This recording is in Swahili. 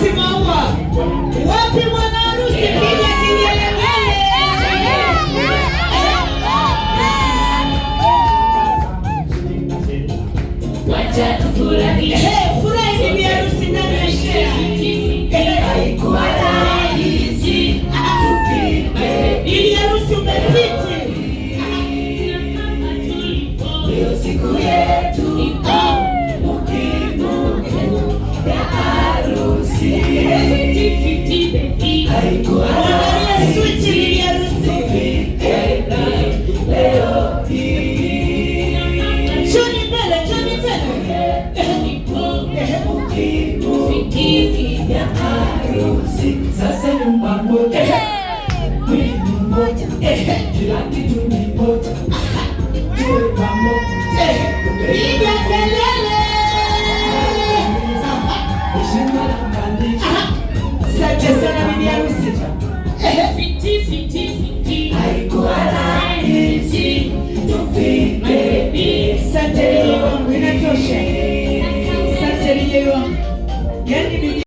harusi maua? Wapi bwana harusi? Piga kigelegele. Wacha tufurahie. Furahi bibi harusi ndani ya sherehe. Haikuwa rahisi tufike. Bibi harusi umefiti. Leo siku yetu muhimu ya harusi. Haikuwa rahisi bibi harusi tufike leo hii. Joni mbele, Joni mbele. Ya harusi sasa nyumba moja, mwili mmoja, kila kitu ni moja, tuwe pamoja, piga kelele, heshima na maandiko. Asante sana bibi harusi. Haikuwa rahisi tufike. Asante wangu, inatosha. Asante wangu.